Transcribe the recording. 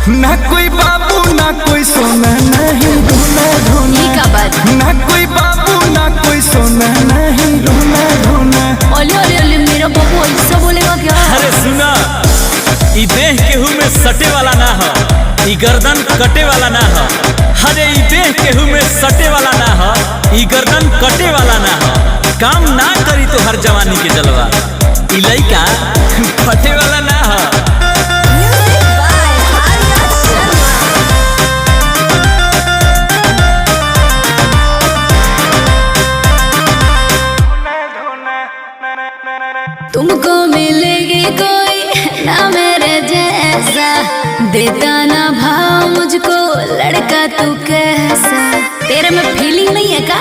ना कोई बाबू ना कोई सोना नहीं ढूंढना ढूंढना का बात ना कोई बाबू ना कोई सोना नहीं ढूंढना ढूंढना। ओले ओले ओले मेरा बाबू ऐसा बोलेगा क्या? अरे सुना, ई देह केहू में सटे वाला ना हो, ई गर्दन कटे वाला ना हो। अरे ई देह केहू में सटे वाला ना हो, ई गर्दन कटे वाला ना हो। काम ना करी तो हर जवानी के जलवा, ई लइका फटे वाला ना हो। तुमको मिलेगी कोई ना मेरे जैसा, देता ना भाव मुझको लड़का तू कैसा। तेरे में फीलिंग नहीं है का?